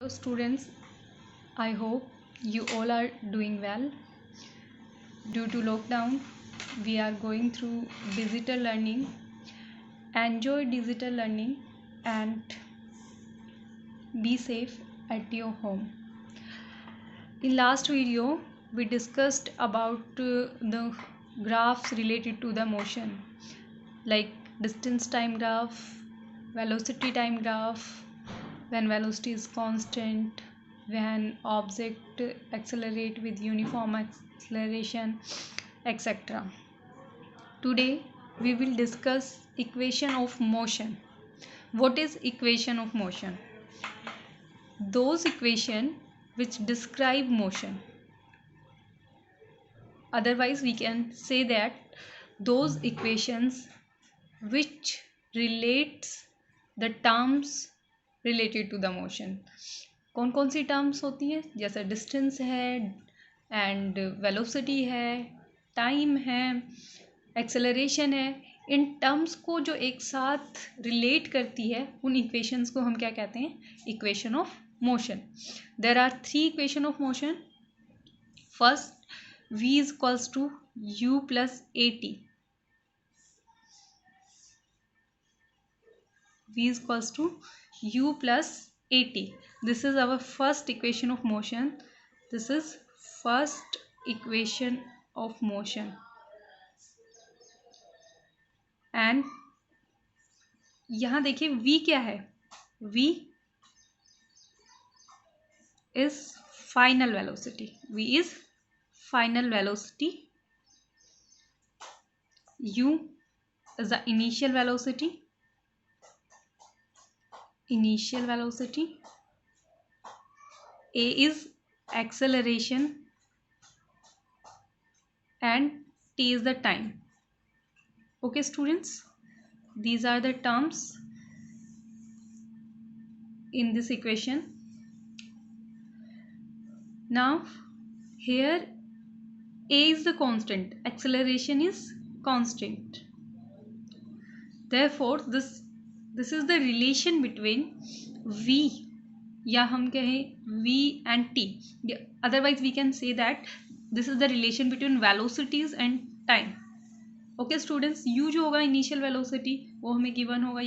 Hello students, I hope you all are doing well. Due to lockdown, we are going through digital learning. Enjoy digital learning and be safe at your home. In last video, we discussed about the graphs related to the motion like distance time graph, velocity time graph, when velocity is constant, when object accelerate with uniform acceleration, etc. Today we will discuss equation of motion. What is equation of motion? Those equation which describe motion. Otherwise we can say that those equations which relates the terms related to the motion. कौन कौन सी terms होती हैं, जैसे distance है and velocity है, time है, acceleration है. In terms को जो एक साथ रिलेट करती है उन इक्वेशंस को हम क्या कहते हैं? Equation of motion. There are three equation of motion. First, v is equals to u plus a t. v is equals to u plus at. This is our first equation of motion. This is first equation of motion. And यहाँ देखिए v क्या है? v is final velocity. v is final velocity. u is the initial velocity. Initial velocity. a is acceleration and t is the time. Okay students, these are the terms in this equation. Now here a is the constant, acceleration is constant. Therefore this is the relation between v, या हम कहें v and t. Otherwise we can say that this is the relation between velocities and time. Okay students, u जो होगा initial velocity वो हमें given होगा,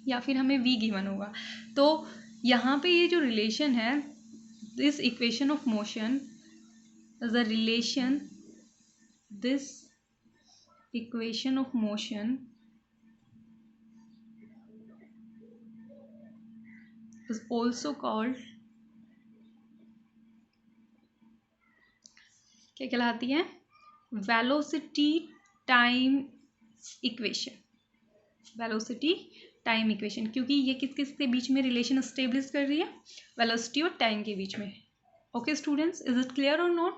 या फिर हमें v गिवन होगा. तो यहाँ पे ये जो रिलेशन है, this equation of motion is a relation, this equation of motion is also called, क्या कहलाती है? Velocity time equation. Velocity time equation, क्योंकि ये किस किस के बीच में रिलेशन एस्टेब्लिश कर रही है? वेलोसिटी और टाइम के बीच में. Okay students, is it clear और नॉट?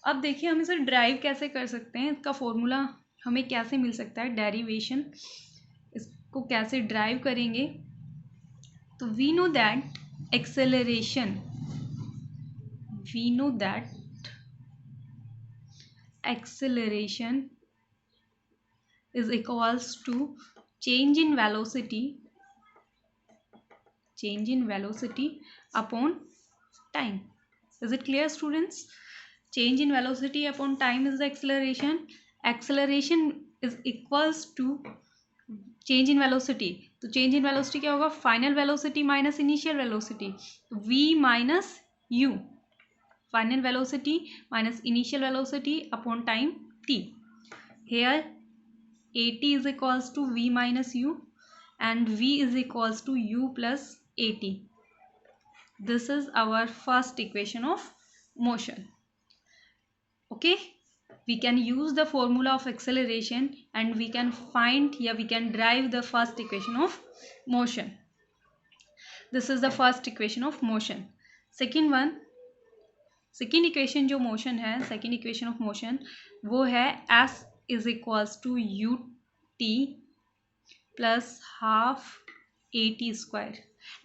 अब देखिए हम इसे ड्राइव कैसे कर सकते हैं, इसका फॉर्मूला हमें कैसे मिल सकता है, डेरिवेशन, इसको कैसे ड्राइव करेंगे. तो we know that acceleration, we know that acceleration is equals to change in velocity upon time. Is it clear students? Change in velocity upon time is the acceleration. Acceleration is equals to change in velocity. तो change in velocity क्या होगा? Final velocity minus initial velocity, v minus u. Final velocity minus initial velocity upon time t. Here at is equals to v minus u and v is equals to u plus at. This is our first equation of motion. Okay, we can use the formula of acceleration and we can find, we can derive the first equation of motion. This is the first equation of motion. Second one, second equation जो motion है, second equation of motion वो है s is equals to u t plus half a t square.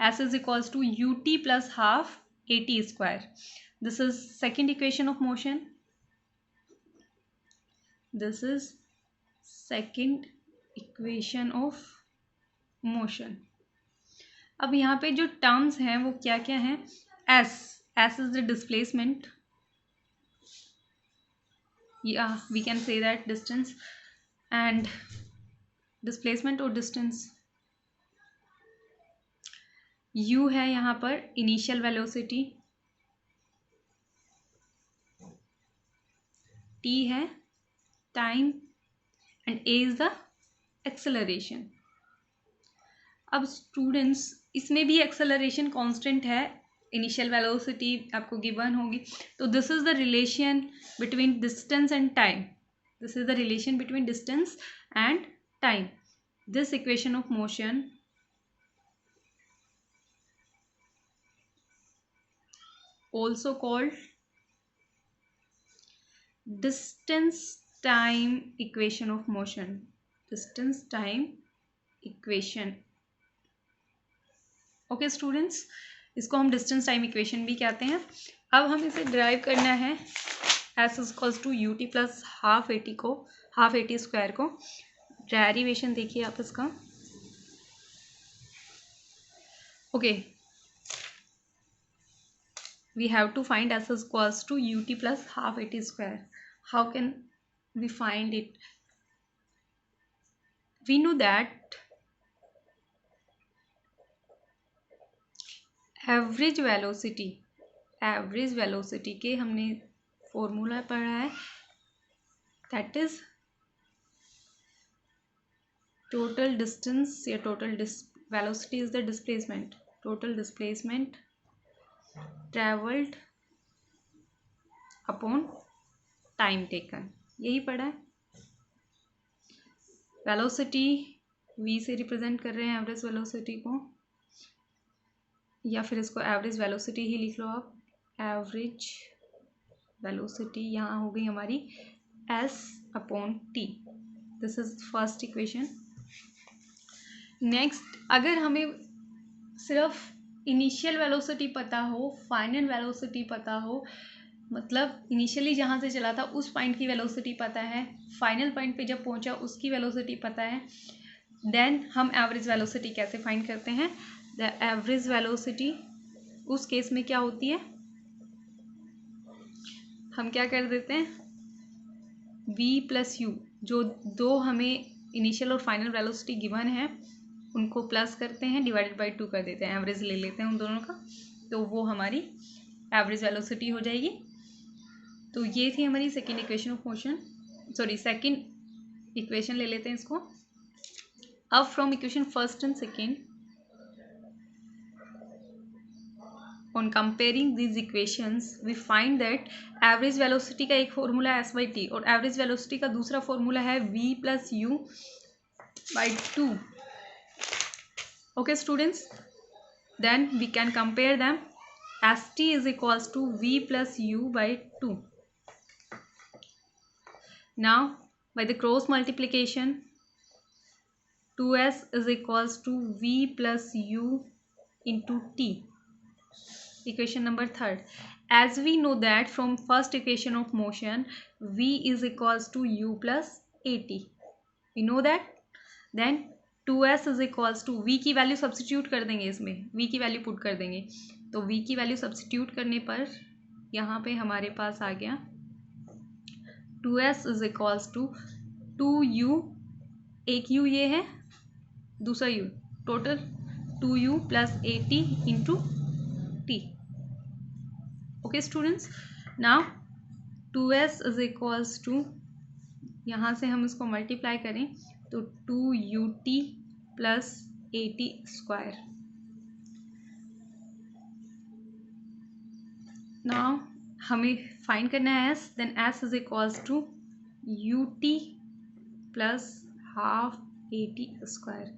S is equals to u t plus half a t square. This is second equation of motion. This is second equation of motion. अब यहाँ पे जो terms हैं वो क्या क्या हैं? S is the displacement, yeah we can say that distance and displacement or distance. u है यहाँ पर इनिशियल वेलोसिटी, t है time and a is the acceleration. अब स्टूडेंट्स इसमें भी एक्सेलरेशन कांस्टेंट है, इनिशियल वेलोसिटी आपको गिवन होगी. तो this is the relation between distance and time, this is the relation between distance and time. This equation of motion also called distance time equation of motion, distance time equation. Okay students, इसको हम distance time equation भी कहते हैं. अब हम इसे derive करना है s equals to u t plus half a t को, हाफ ए टी स्क्वायर को. डेरिवेशन देखिए आप इसका. Okay, we have to find s is equals to ut plus half at square. How can we find it? We know that average velocity के हमने formula पढ़ा है, that is total distance या total velocity is the displacement, total displacement traveled upon time taken, यही पढ़ा है. Velocity v से represent कर रहे हैं एवरेज वेलोसिटी को, या फिर इसको एवरेज वेलोसिटी ही लिख लो आप. एवरेज वेलोसिटी यहाँ हो गई हमारी s upon t. This is first equation. Next, अगर हमें सिर्फ इनिशियल वेलोसिटी पता हो, फाइनल वेलोसिटी पता हो, मतलब इनिशियली जहाँ से चला था उस पॉइंट की वेलोसिटी पता है, फाइनल पॉइंट पे जब पहुँचा उसकी वेलोसिटी पता है, देन हम एवरेज वेलोसिटी कैसे फाइंड करते हैं? द एवरेज वेलोसिटी उस केस में क्या होती है, हम क्या कर देते हैं, v प्लस यू, जो दो हमें इनिशियल और फाइनल वेलोसिटी गिवन है उनको प्लस करते हैं, डिवाइडेड बाई 2 कर देते हैं, एवरेज ले लेते हैं उन दोनों का, तो वो हमारी एवरेज वेलोसिटी हो जाएगी. तो ये थी हमारी second equation of motion, sorry second equation ले लेते हैं इसको. अब from equation first and second, on comparing these equations we find that average velocity का एक फॉर्मूला है एस बाई टी, और एवरेज वेलोसिटी का दूसरा फॉर्मूला है v plus u by 2. Okay students, then we can compare them. st is equals to v plus u by 2. Now by the cross multiplication, 2s is equals to v plus u into t. Equation number third. As we know that from first equation of motion, v is equals to u plus at. We know that. Then 2s is equals to, v की value substitute कर देंगे, इसमें v की value put कर देंगे, तो v की value substitute करने पर यहाँ पे हमारे पास आ गया 2s is equals to 2u, एक u ये है, दूसरा u, total 2u plus 80 into t. Okay students, now 2s is equals to, यहाँ से हम इसको मल्टीप्लाई करें तो 2ut प्लस 80 स्क्वायर. नाउ हमें फाइंड करना है s, then s is equals to ut plus half 80 square.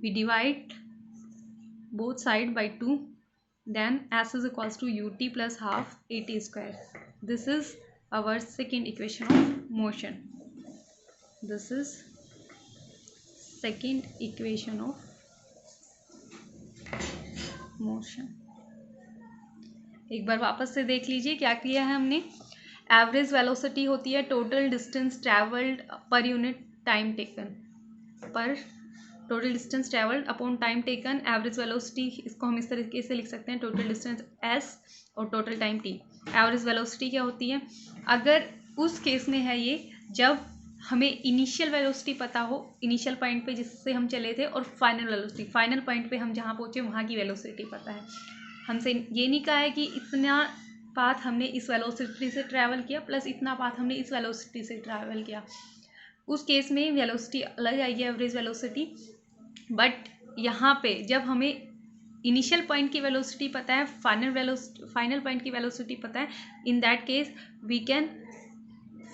We divide both side by 2, then s is equals to ut plus half 80 square. This is our second equation of motion. This is second equation of motion. एक बार वापस से देख लीजिए क्या किया है हमने. Average velocity होती है total distance travelled per unit time taken, पर total distance travelled upon time taken, average velocity, इसको हम इस तरीके से लिख सकते हैं, टोटल डिस्टेंस s और total time t। Average velocity क्या होती है? अगर उस केस में है ये जब हमें इनिशियल वेलोसिटी पता हो, इनिशियल पॉइंट पे जिससे हम चले थे, और फाइनल वेलोसिटी, फाइनल पॉइंट पे हम जहाँ पहुँचे वहाँ की वेलोसिटी पता है। हमसे ये नहीं कहा है कि इतना पाथ हमने इस वेलोसिटी से ट्रैवल किया प्लस इतना पाथ हमने इस वेलोसिटी से ट्रैवल किया। उस केस में वेलोसिटी अलग आएगी, एवरेज वेलोसिटी। बट यहाँ पे जब हमें इनिशियल पॉइंट की वेलोसिटी पता है, फाइनल पॉइंट की वेलोसिटी पता है, in that case we can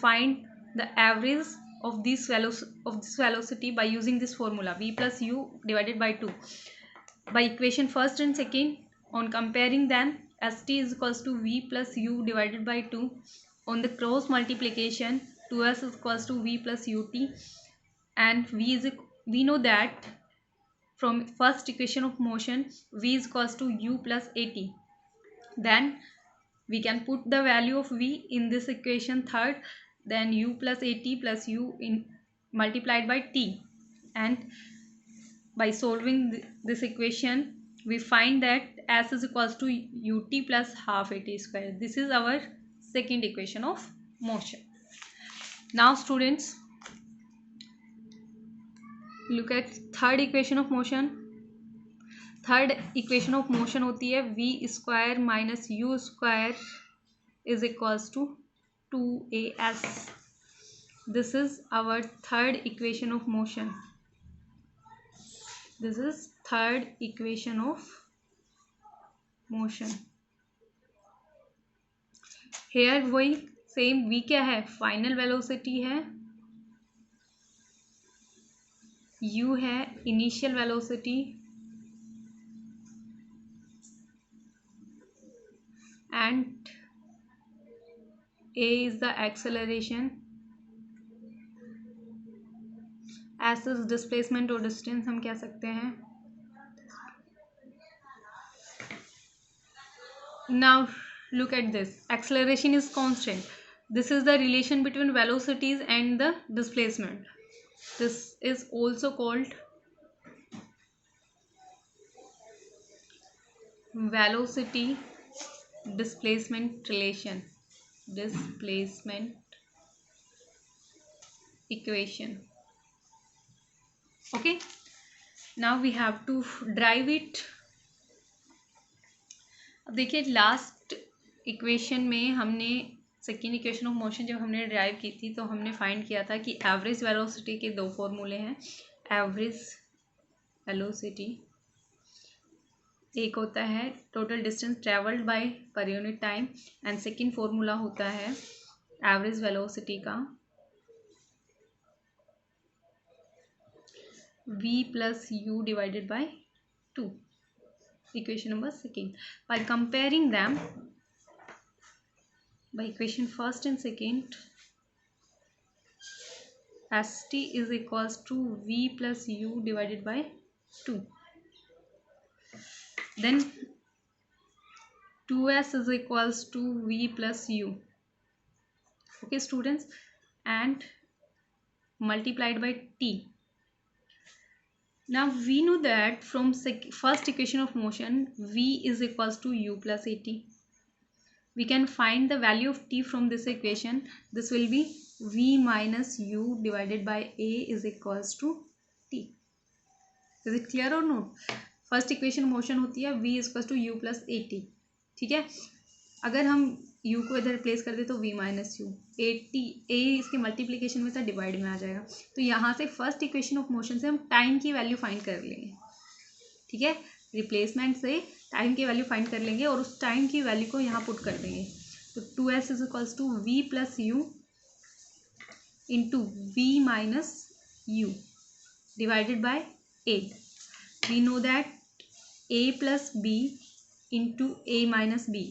find the average of this velocity by using this formula v plus u divided by 2 by equation first and second. On comparing them, st is equals to v plus u divided by 2. On the cross multiplication, 2s is equals to v plus ut, and we know that from first equation of motion v is equals to u plus at. Then we can put the value of v in this equation third, then u plus at plus u in multiplied by t, and by solving this equation we find that s is equals to ut plus half at square. This is our second equation of motion. Now students, look at third equation of motion. Third equation of motion होती है v square minus u square is equals to 2as. This is our third equation of motion. This is third equation of motion. Here वही same v क्या है? Final velocity है, u है initial velocity, and a is the acceleration, s is displacement और distance हम कह सकते हैं. Now look at this. Acceleration is constant. This is the relation between velocities and the displacement. This is also called velocity displacement relation, displacement equation. Okay, now we have to derive it. अब देखिए last equation में हमने second equation of motion जब हमने drive की थी तो हमने फाइंड किया था कि एवरेज वेलोसिटी के दो फॉर्मूले हैं. एवरेज वेलोसिटी एक होता है टोटल डिस्टेंस ट्रेवल्ड बाय पर unit time, and second formula होता है एवरेज वेलोसिटी का v plus u divided by 2. Equation number second. By comparing them, by equation first and second, st is equals to v plus u divided by 2. Then 2s is equals to v plus u. Okay students, and multiplied by t. Now we know that from first equation of motion v is equals to u plus at. We can find the value of t from this equation. This will be v minus u divided by a is equals to t. Is it clear or not? First equation motion होती है v is equals to u plus at. ठीक है, अगर हम u को इधर replace कर दे तो v माइनस यू, a इसके मल्टीप्लीकेशन में था, डिवाइड में आ जाएगा. तो यहाँ से फर्स्ट इक्वेशन ऑफ मोशन से हम टाइम की वैल्यू फाइंड कर लेंगे. ठीक है, रिप्लेसमेंट से टाइम की वैल्यू फाइंड कर लेंगे और उस टाइम की वैल्यू को यहाँ पुट कर देंगे. तो 2s is equals to v plus u into v minus u divided by a. We know that a plus b into a minus b,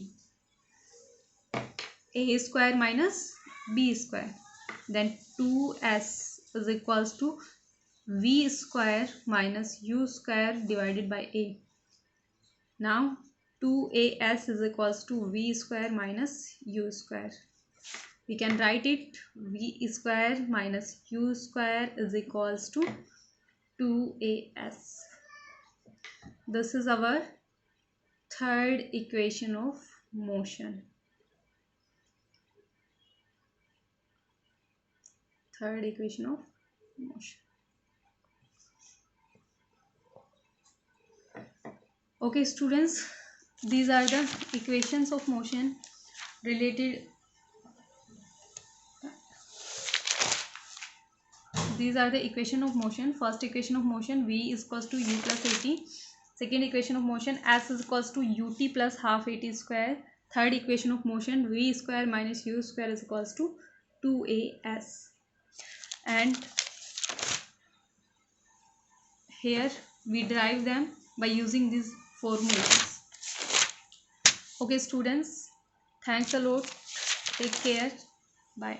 a square minus b square. Then 2s is equals to v square minus u square divided by a. Now 2as is equals to v square minus u square. We can write it v square minus u square is equals to 2as. This is our third equation of motion. Third equation of motion. Okay students, these are the equations of motion related. These are the equation of motion. First equation of motion, v is equals to u plus at. Second equation of motion, s is equals to ut plus half at square. Third equation of motion, v square minus u square is equals to 2as. And here we derive them by using these formulas. Okay students, thanks a lot. Take care. Bye.